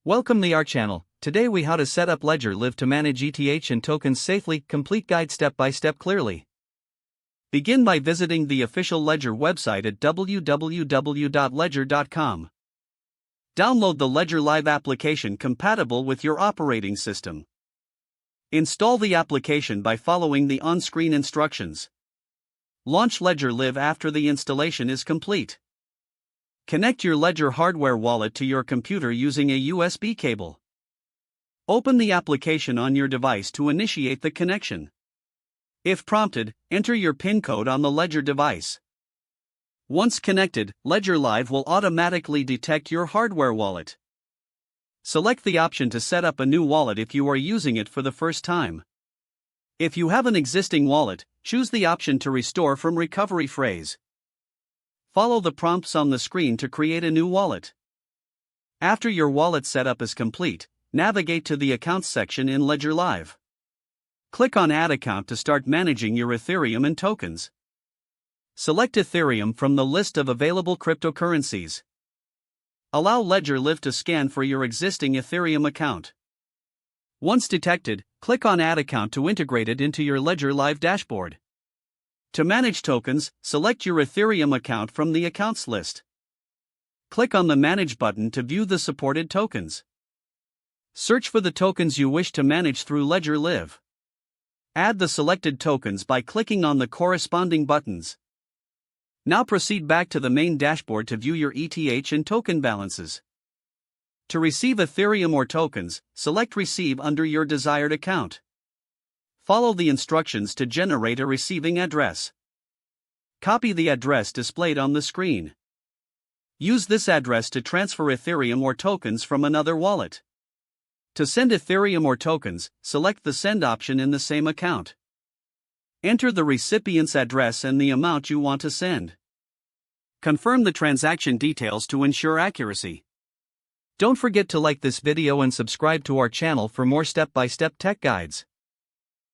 Welcome to our channel. Today we how to set up Ledger Live to manage ETH and tokens safely. Complete guide step by step clearly. Begin by visiting the official Ledger website at www.ledger.com. Download the Ledger Live application compatible with your operating system. Install the application by following the on-screen instructions. Launch Ledger Live after the installation is complete. Connect your Ledger hardware wallet to your computer using a USB cable. Open the application on your device to initiate the connection. If prompted, enter your PIN code on the Ledger device. Once connected, Ledger Live will automatically detect your hardware wallet. Select the option to set up a new wallet if you are using it for the first time. If you have an existing wallet, choose the option to restore from recovery phrase. Follow the prompts on the screen to create a new wallet. After your wallet setup is complete, navigate to the Accounts section in Ledger Live. Click on Add Account to start managing your Ethereum and tokens. Select Ethereum from the list of available cryptocurrencies. Allow Ledger Live to scan for your existing Ethereum account. Once detected, click on Add Account to integrate it into your Ledger Live dashboard. To manage tokens, select your Ethereum account from the Accounts list. Click on the Manage button to view the supported tokens. Search for the tokens you wish to manage through Ledger Live. Add the selected tokens by clicking on the corresponding buttons. Now proceed back to the main dashboard to view your ETH and token balances. To receive Ethereum or tokens, select Receive under your desired account. Follow the instructions to generate a receiving address. Copy the address displayed on the screen. Use this address to transfer Ethereum or tokens from another wallet. To send Ethereum or tokens, select the Send option in the same account. Enter the recipient's address and the amount you want to send. Confirm the transaction details to ensure accuracy. Don't forget to like this video and subscribe to our channel for more step-by-step tech guides.